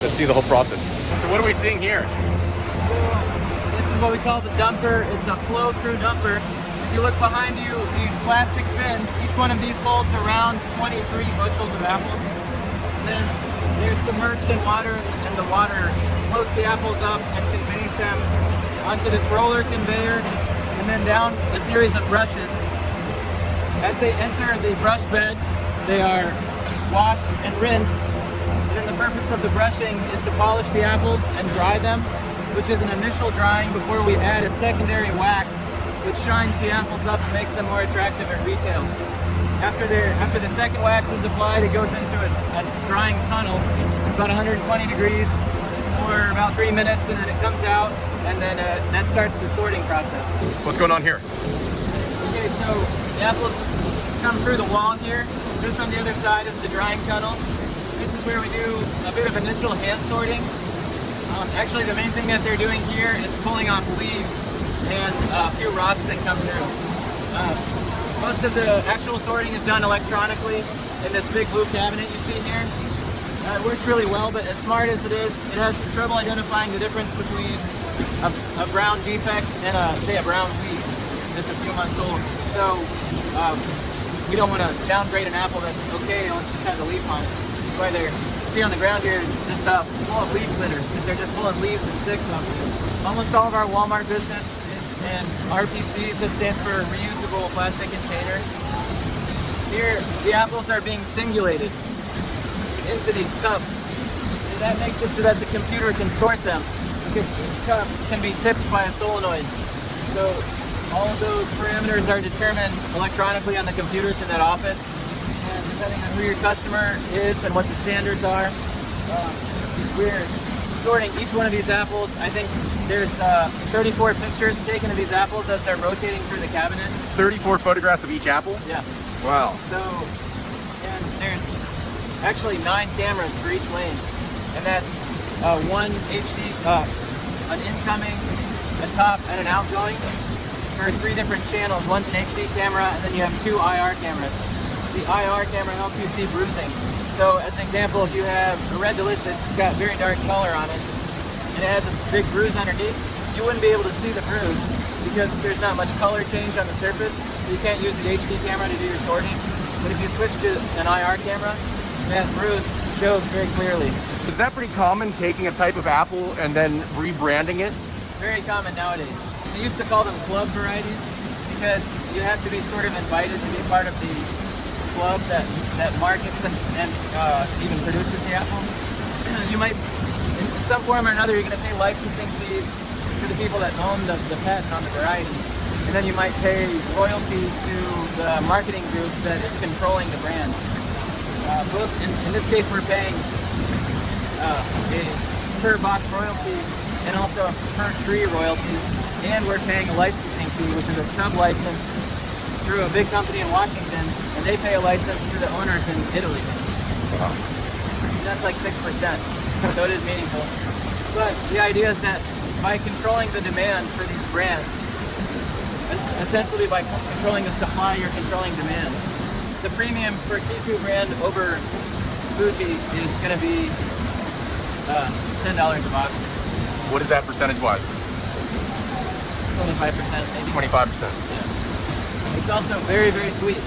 Let's see the whole process. So what are we seeing here? This is what we call the dumper. It's a flow-through dumper. If you look behind you, these plastic bins, each one of these holds around 23 bushels of apples. And then they're submerged in water, and the water floats the apples up and conveys them onto this roller conveyor and then down a series of brushes. As they enter the brush bed, they are washed and rinsed. And then the purpose of the brushing is to polish the apples and dry them, which is an initial drying before we add a secondary wax, which shines the apples up and makes them more attractive at retail. After the second wax is applied, it goes into a drying tunnel, about 120 degrees for about 3 minutes, and then it comes out, and then that starts the sorting process. What's going on here? Okay, so the apples come through the wall here. Just on the other side is the drying tunnel. This is where we do a bit of initial hand sorting. Actually, the main thing that they're doing here is pulling off leaves and a few rocks that come through. Most of the actual sorting is done electronically in this big blue cabinet you see here. It works really well, but as smart as it is, it has trouble identifying the difference between a brown defect and say a brown weed that's a few months old. So we don't want to downgrade an apple that's okay and it just has a leaf on it. That's why they're, see on the ground here, it's full of leaf litter, because they're just pulling leaves and sticks off of it. Almost all of our Walmart business is in RPCs, that stands for reusable plastic container. Here, the apples are being singulated into these cups, and that makes it so that the computer can sort them, because each cup can be tipped by a solenoid. So all of those parameters are determined electronically on the computers in that office, and depending on who your customer is and what the standards are, we're sorting each one of these apples. I think there's 34 pictures taken of these apples as they're rotating through the cabinet. 34 photographs of each apple? Yeah. Wow. So, and there's actually 9 cameras for each lane, and that's one HD, an incoming, a top, and an outgoing for 3 different channels. One's an HD camera, and then you have 2 IR cameras. The IR camera helps you see bruising. So as an example, if you have a Red Delicious, it's got very dark color on it, and it has a big bruise underneath, you wouldn't be able to see the bruise because there's not much color change on the surface. You can't use the HD camera to do your sorting. But if you switch to an IR camera, that bruise shows very clearly. Is that pretty common, taking a type of apple and then rebranding it? Very common nowadays. They used to call them club varieties because you have to be sort of invited to be part of the club that markets and even produces the apple. You might, in some form or another, you're going to pay licensing fees to the people that own the patent on the variety. And then you might pay royalties to the marketing group that is controlling the brand. Both in this case, we're paying a per box royalty and also a per tree royalty, and we're paying a licensing fee, which is a sub-license through a big company in Washington, and they pay a license to the owners in Italy. Wow. That's like 6%, so it is meaningful. But the idea is that by controlling the demand for these brands, essentially by controlling the supply, you're controlling demand. The premium for Kiku brand over Fuji is going to be $10 a box. What is that percentage-wise? 25% maybe. 25%. Yeah. It's also very, very sweet.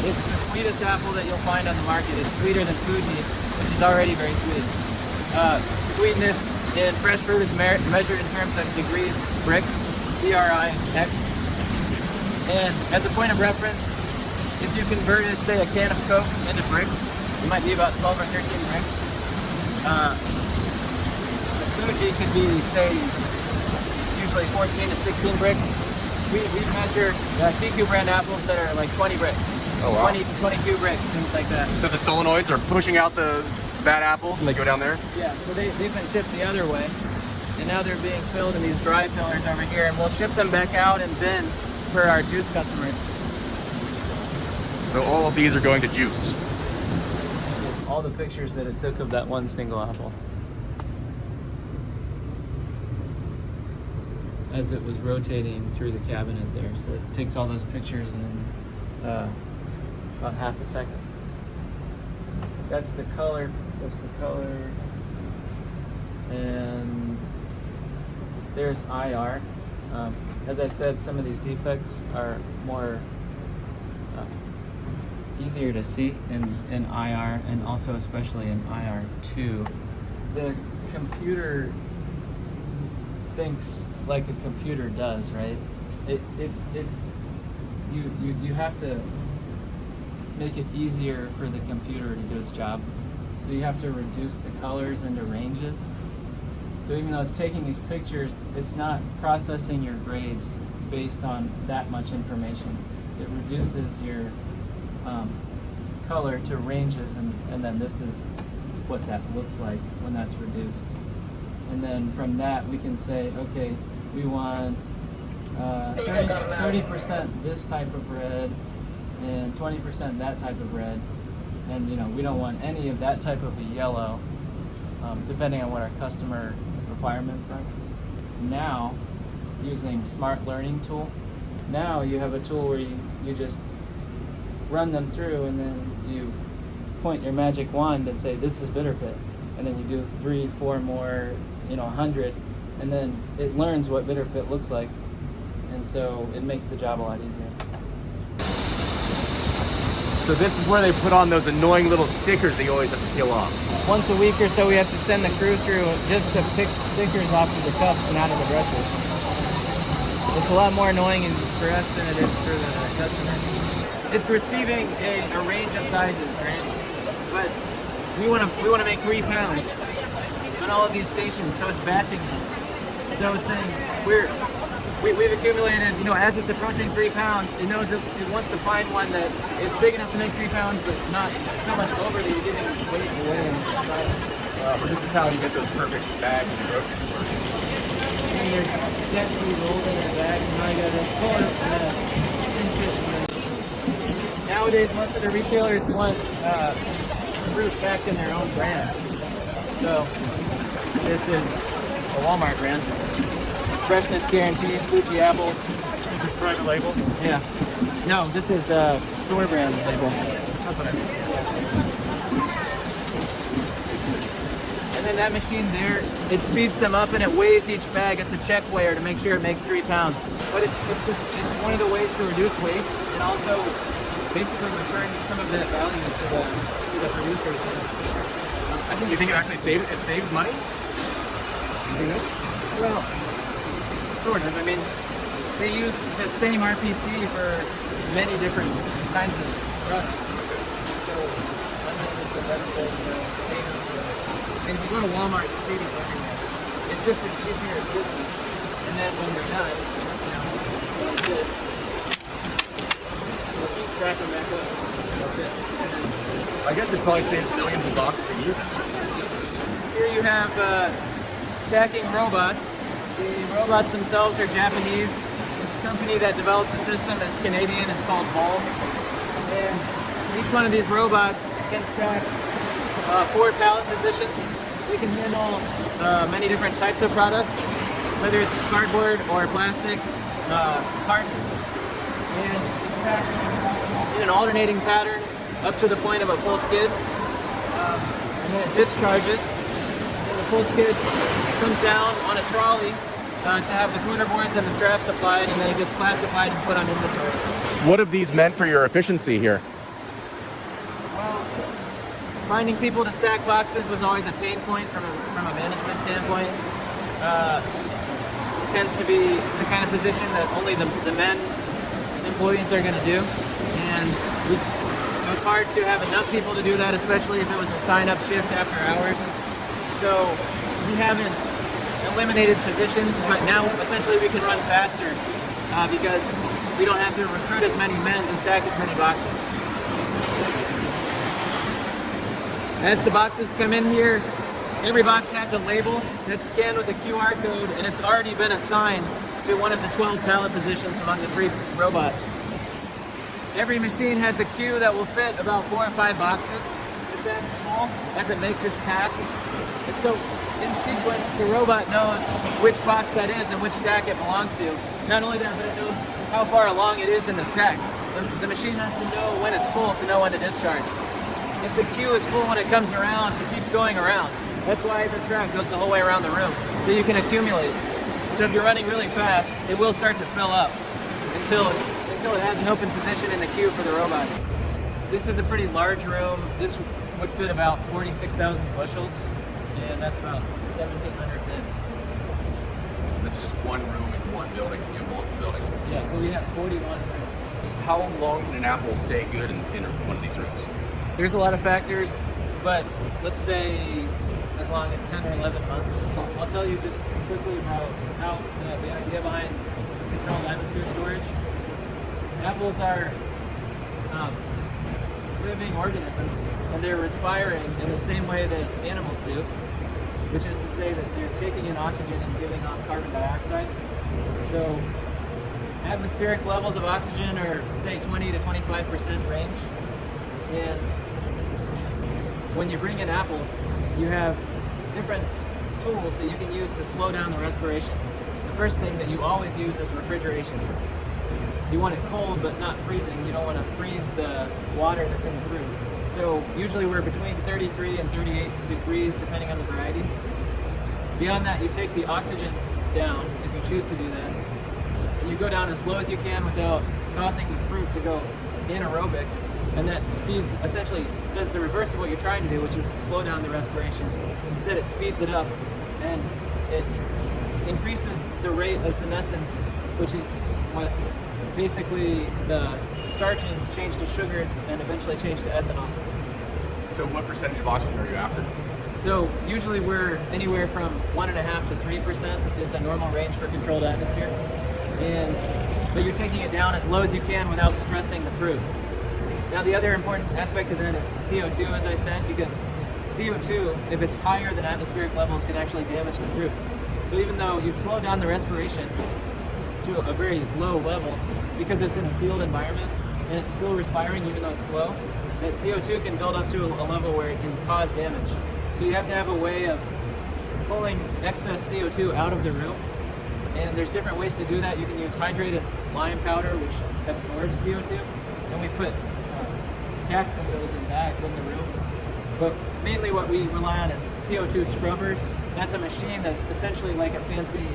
It's the sweetest apple that you'll find on the market. It's sweeter than Fuji, which is already very sweet. Sweetness in fresh fruit is measured in terms of degrees, Brix, B-R-I-X. And as a point of reference, if you converted, say, a can of Coke into Brix, it might be about 12 or 13 Brix. Fuji could be, say, usually 14 to 16 Brix. We measure Kiku brand apples that are like 20 Brix. Oh, wow. 20 to 22 Brix, things like that. So the solenoids are pushing out the bad apples and they go down there? Yeah, so they've been tipped the other way. And now they're being filled in these dry fillers over here, and we'll ship them back out in bins for our juice customers. So all of these are going to juice? All the pictures that it took of that one single apple. As it was rotating through the cabinet there. So it takes all those pictures in about half a second. That's the color. That's the color. there's IR. As I said, some of these defects are more easier to see in IR, and also especially in IR2. The computer thinks like a computer does, right? If you have to make it easier for the computer to do its job, so you have to reduce the colors into ranges. So even though it's taking these pictures, it's not processing your grades based on that much information. It reduces your color to ranges, and then this is what that looks like when that's reduced. And then from that we can say, okay, we want 30% this type of red and 20% that type of red, and we don't want any of that type of a yellow, depending on what our customer requirements are. Now, using Smart Learning tool, now you have a tool where you just run them through, and then you point your magic wand and say, this is bitter pit, and then you do 3, 4 more, 100, and then it learns what bitter pit looks like, and so it makes the job a lot easier. So this is where they put on those annoying little stickers that you always have to peel off. Once a week or so, we have to send the crew through just to pick stickers off of the cups and out of the brushes. It's a lot more annoying for us than it is for the customer. It's receiving a range of sizes, right? But we want to make 3 pounds on all of these stations, so it's batching them. So it's saying we've accumulated, as it's approaching 3 pounds, it knows that it wants to find one that is big enough to make 3 pounds, but not so much over that you're giving weight away. This is how you get those perfect bags in the grocery store. And they're gently rolled in their bag, and now you gotta pull it and pinch it. Nowadays, most of the retailers want fruit back in their own brand. So this is a Walmart brand. Freshness guaranteed, Fuji apples. This is private label? Yeah. No, this is store brand label. That's what I mean. And then that machine there, it speeds them up and it weighs each bag. It's a check weigher to make sure it makes 3 pounds. But it's one of the ways to reduce waste and also basically return some of that value to the producers. You think it actually saves money? Well, sort of. I mean, they use the same RPC for many different kinds of products. So, this is the best way to save them. And if you go to Walmart, you see these everywhere. It's just an easier system. And then when you're done, like this, you'll keep stacking back up. That's it. I guess it probably saves millions of boxes a year. Here you have stacking robots. The robots themselves are Japanese. The company that developed the system is Canadian. It's called Volve. And each one of these robots can stack 4 pallet positions. They can handle many different types of products, whether it's cardboard or plastic, carton, and stacked in an alternating pattern up to the point of a full skid. And then it discharges. And the full skid comes down on a trolley to have the cooler boards and the straps applied, and then it gets classified and put on inventory. What have these meant for your efficiency here? Well, finding people to stack boxes was always a pain point from a management standpoint. It tends to be the kind of position that only the men employees are going to do, and it was hard to have enough people to do that, especially if it was a sign-up shift after hours. So we haven't eliminated positions, but now essentially we can run faster because we don't have to recruit as many men to stack as many boxes. As the boxes come in here, every box has a label that's scanned with a QR code, and it's already been assigned to one of the 12 pallet positions among the 3 robots. Every machine has a queue that will fit about 4 or 5 boxes. If that's full, as it makes its pass. And so, in sequence, the robot knows which box that is and which stack it belongs to. Not only that, but it knows how far along it is in the stack. The machine has to know when it's full to know when to discharge. If the queue is full when it comes around, it keeps going around. That's why the track goes the whole way around the room, so you can accumulate. So if you're running really fast, it will start to fill up until it has an open position in the queue for the robot. This is a pretty large room. This would fit about 46,000 bushels, and that's about 1,700 bins. This is just one room in one building, you have multiple buildings. Yeah, so we have 41 rooms. How long can an apple stay good in one of these rooms? There's a lot of factors, but let's say as long as 10 or 11 months. I'll tell you just quickly about how the idea behind controlled atmosphere storage. Apples are living organisms, and they're respiring in the same way that animals do, which is to say that they're taking in oxygen and giving off carbon dioxide. So atmospheric levels of oxygen are, say, 20 to 25% range. And when you bring in apples, you have different tools that you can use to slow down the respiration. The first thing that you always use is refrigeration. You want it cold but not freezing. You don't want to freeze the water that's in the fruit. So usually we're between 33 and 38 degrees depending on the variety. Beyond that, you take the oxygen down if you choose to do that. And you go down as low as you can without causing the fruit to go anaerobic. And that speeds, essentially does the reverse of what you're trying to do, which is to slow down the respiration. Instead, it speeds it up and it increases the rate of senescence, which is what basically the starches change to sugars and eventually change to ethanol. So what percentage of oxygen are you after? So usually we're anywhere from 1.5% to 3% is a normal range for controlled atmosphere. But you're taking it down as low as you can without stressing the fruit. Now the other important aspect of that is CO2, as I said, because CO2, if it's higher than atmospheric levels, can actually damage the fruit. So even though you've slowed down the respiration to a very low level, because it's in a sealed environment and it's still respiring even though it's slow, that CO2 can build up to a level where it can cause damage. So you have to have a way of pulling excess CO2 out of the room. And there's different ways to do that. You can use hydrated lime powder, which absorbs CO2, and we put stacks of those in bags in the room. But mainly what we rely on is CO2 scrubbers. That's a machine that's essentially like a fancy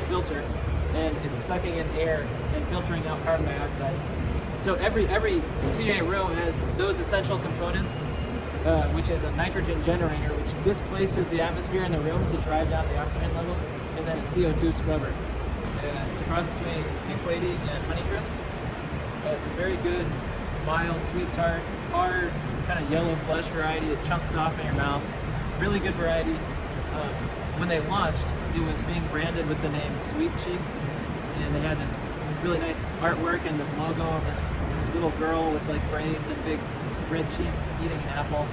filter, and it's sucking in air and filtering out carbon dioxide. So every CA room has those essential components, which is a nitrogen generator, which displaces the atmosphere in the room to drive down the oxygen level, and then a CO2 scrubber. It's a cross between Pink Lady and Honeycrisp. It's a very good, mild, sweet tart, hard, kind of yellow flesh variety that chunks off in your mouth. Really good variety. When they launched, it was being branded with the name Sweet Cheeks, and they had this really nice artwork and this logo of this little girl with like braids and big red cheeks eating an apple.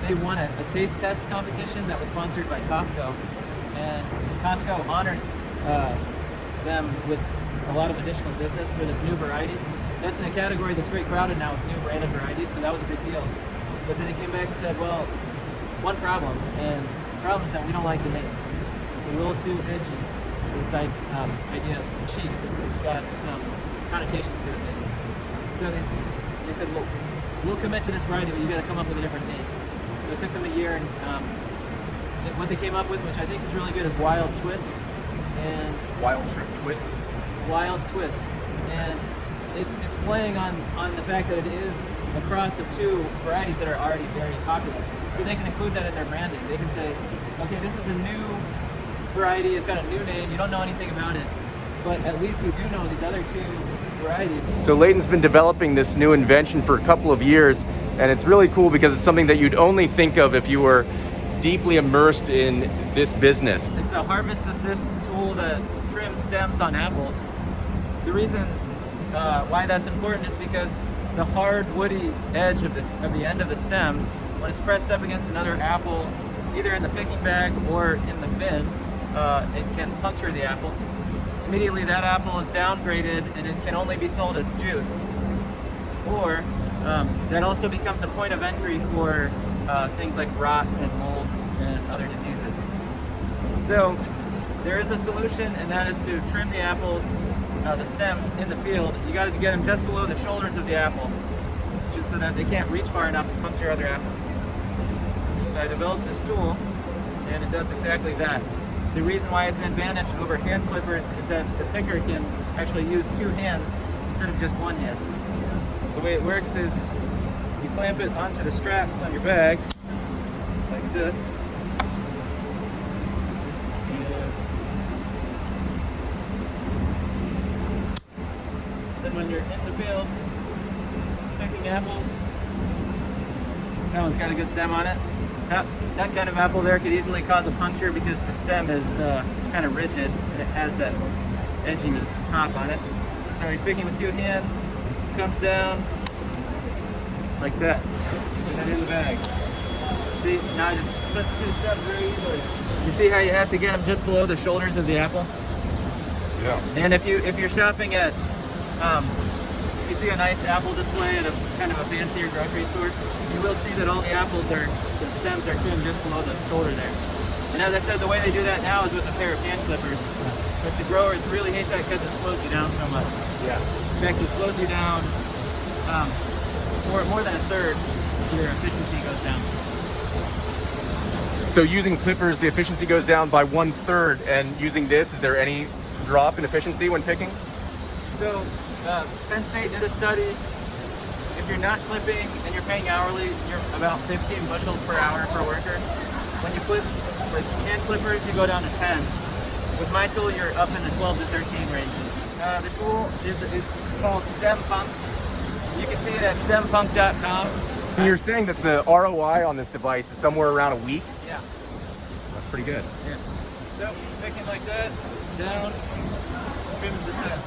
They won a taste test competition that was sponsored by Costco, and Costco honored them with a lot of additional business for this new variety. That's in a category that's very crowded now with new branded varieties, so that was a big deal. But then they came back and said, well, one problem, and the problem is that we don't like the name. It's a little too edgy. This idea of cheeks, it's got some connotations to it. So they said, well, we'll commit to this variety, but you got to come up with a different name. So it took them a year, and what they came up with, which I think is really good, is Wild Twist. And Wild Twist? Wild Twist. And it's playing on the fact that it is a cross of two varieties that are already very popular. So they can include that in their branding. They can say, okay, this is a new variety, it's got a new name, you don't know anything about it, but at least you do know these other two varieties. So Leighton's been developing this new invention for a couple of years, and it's really cool because it's something that you'd only think of if you were deeply immersed in this business. It's a harvest assist tool that trims stems on apples. The reason why that's important is because the hard woody edge of the end of the stem, when it's pressed up against another apple, either in the picking bag or in the bin, it can puncture the apple. Immediately that apple is downgraded and it can only be sold as juice. Or that also becomes a point of entry for things like rot and molds and other diseases. So there is a solution, and that is to trim the apples, the stems in the field. You got to get them just below the shoulders of the apple, just so that they can't reach far enough to puncture other apples. So I developed this tool, and it does exactly that. the reason why it's an advantage over hand clippers is that the picker can actually use 2 hands instead of just 1 hand. The way it works is you clamp it onto the straps on your bag, like this. Then when you're in the field picking apples, that one's got a good stem on it. That kind of apple there could easily cause a puncture because the stem is kind of rigid and it has that edgy top on it. So he's picking with 2 hands, comes down like that, and then in the bag. See, now I just put 2 stems very easily. You see how you have to get them just below the shoulders of the apple? Yeah. And if you're shopping at, you see a nice apple display at a kind of a fancier grocery store, you will see that all the apples the stems are trimmed just below the shoulder there. And as I said, the way they do that now is with a pair of hand clippers. But the growers really hate that because it slows you down so much. Yeah. In fact, it slows you down more than a third. Your efficiency goes down. So using clippers, the efficiency goes down by 1/3, and using this, is there any drop in efficiency when picking? So Penn State did a study. If you're not clipping and you're paying hourly, you're about 15 bushels per hour per worker. When you clip with hand clippers, you go down to 10. With my tool, you're up in the 12 to 13 range. The tool is called Stem Punk. You can see it at stempunk.com. And you're saying that the ROI on this device is somewhere around a week? Yeah. That's pretty good. Yeah. So, picking like that, down, trims the stem.